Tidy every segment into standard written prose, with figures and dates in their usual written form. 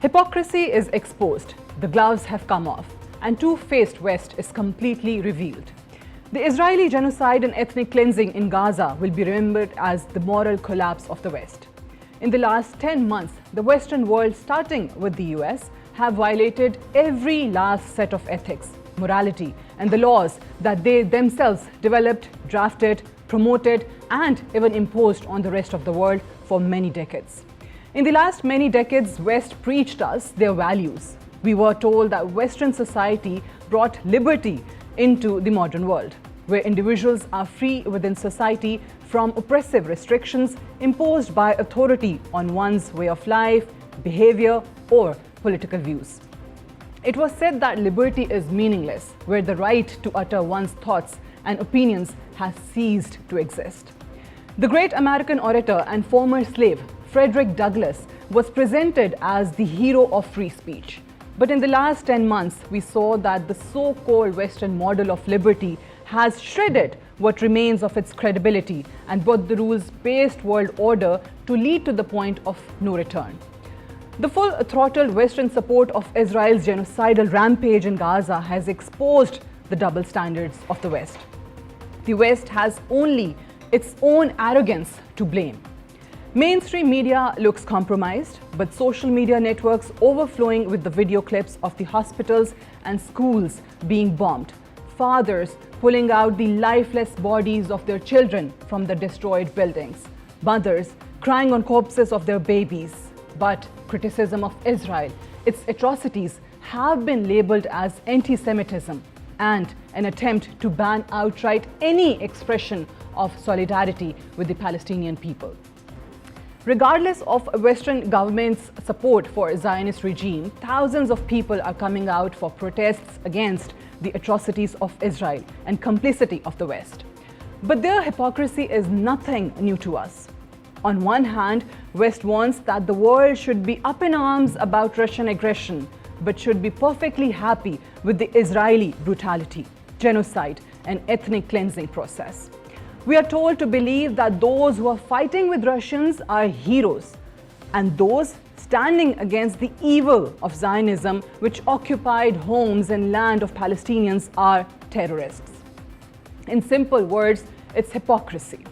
Hypocrisy is exposed, the gloves have come off, and two-faced West is completely revealed. The Israeli genocide and ethnic cleansing in Gaza will be remembered as the moral collapse of the West. In the last 10 months, the Western world, starting with the US, have violated every last set of ethics, morality, and the laws that they themselves developed, drafted, promoted, and even imposed on the rest of the world for many decades. In the last many decades, West preached us their values. We were told that Western society brought liberty into the modern world, where individuals are free within society from oppressive restrictions imposed by authority on one's way of life, behavior, or political views. It was said that liberty is meaningless, where the right to utter one's thoughts and opinions has ceased to exist. The great American orator and former slave, Frederick Douglass, was presented as the hero of free speech. But in the last 10 months, we saw that the so-called Western model of liberty has shredded what remains of its credibility and brought the rules-based world order to lead to the point of no return. The full-throttled Western support of Israel's genocidal rampage in Gaza has exposed the double standards of the West. The West has only its own arrogance to blame. Mainstream media looks compromised, but social media networks overflowing with the video clips of the hospitals and schools being bombed, fathers pulling out the lifeless bodies of their children from the destroyed buildings, mothers crying on corpses of their babies. But criticism of Israel, its atrocities, have been labeled as anti-Semitism and an attempt to ban outright any expression of solidarity with the Palestinian people. Regardless of Western government's support for Zionist regime, thousands of people are coming out for protests against the atrocities of Israel and complicity of the West. But their hypocrisy is nothing new to us. On one hand, West wants that the world should be up in arms about Russian aggression, but should be perfectly happy with the Israeli brutality, genocide, and ethnic cleansing process. We are told to believe that those who are fighting with Russians are heroes, and those standing against the evil of Zionism, which occupied homes and land of Palestinians, are terrorists. In simple words, it's hypocrisy.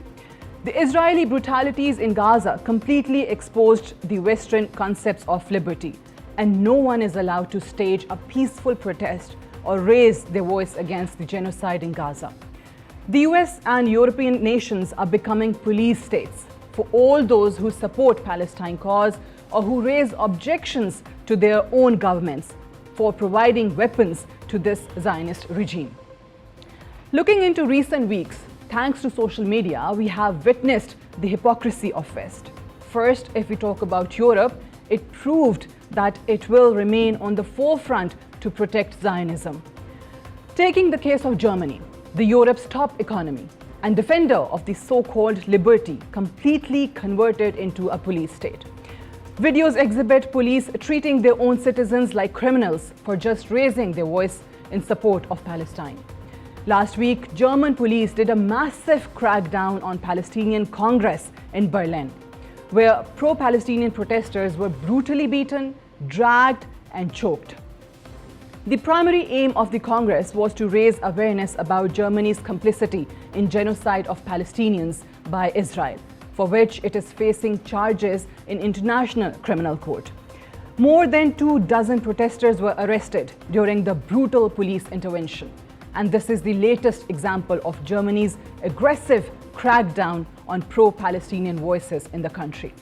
The Israeli brutalities in Gaza completely exposed the Western concepts of liberty, and no one is allowed to stage a peaceful protest or raise their voice against the genocide in Gaza. The US and European nations are becoming police states for all those who support Palestine cause or who raise objections to their own governments for providing weapons to this Zionist regime. Looking into recent weeks, thanks to social media, we have witnessed the hypocrisy of West. First, if we talk about Europe, it proved that it will remain on the forefront to protect Zionism. Taking the case of Germany, the Europe's top economy and defender of the so-called liberty, completely converted into a police state. Videos exhibit police treating their own citizens like criminals for just raising their voice in support of Palestine. Last week, German police did a massive crackdown on Palestinian Congress in Berlin, where pro-Palestinian protesters were brutally beaten, dragged, and choked. The primary aim of the Congress was to raise awareness about Germany's complicity in genocide of Palestinians by Israel, for which it is facing charges in International Criminal Court. More than 24 protesters were arrested during the brutal police intervention. And this is the latest example of Germany's aggressive crackdown on pro-Palestinian voices in the country.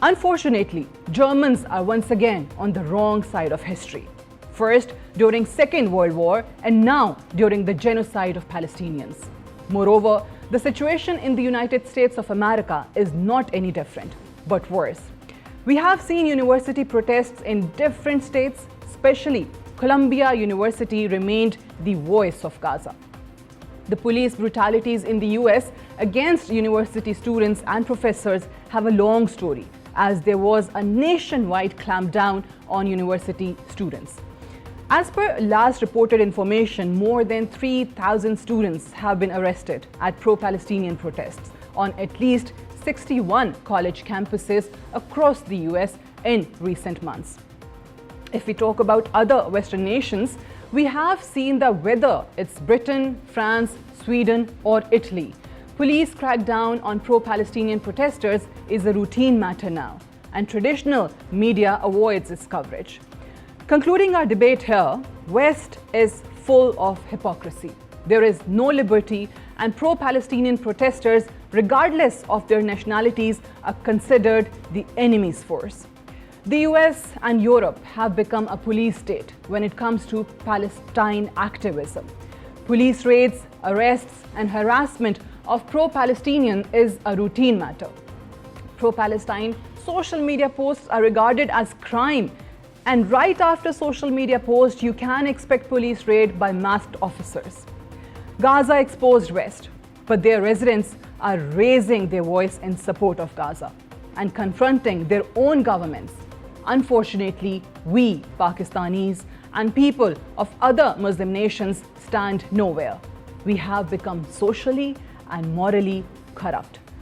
Unfortunately, Germans are once again on the wrong side of history. First, during Second World War, and now during the genocide of Palestinians. Moreover, the situation in the United States of America is not any different, but worse. We have seen university protests in different states, especially Columbia University remained the voice of Gaza. The police brutalities in the US against university students and professors have a long story, as there was a nationwide clampdown on university students. As per last reported information, more than 3,000 students have been arrested at pro-Palestinian protests on at least 61 college campuses across the US in recent months. If we talk about other Western nations, we have seen that whether it's Britain, France, Sweden or Italy, police crackdown on pro-Palestinian protesters is a routine matter now, and traditional media avoids its coverage. Concluding our debate here, West is full of hypocrisy. There is no liberty, and pro-Palestinian protesters, regardless of their nationalities, are considered the enemy's force. The US and Europe have become a police state when it comes to Palestine activism. Police raids, arrests, and harassment of pro-Palestinian is a routine matter. Pro-Palestine social media posts are regarded as crime, and right after social media posts, you can expect police raid by masked officers. Gaza exposed West, but their residents are raising their voice in support of Gaza and confronting their own governments. Unfortunately, we Pakistanis and people of other Muslim nations stand nowhere. We have become socially and morally corrupt.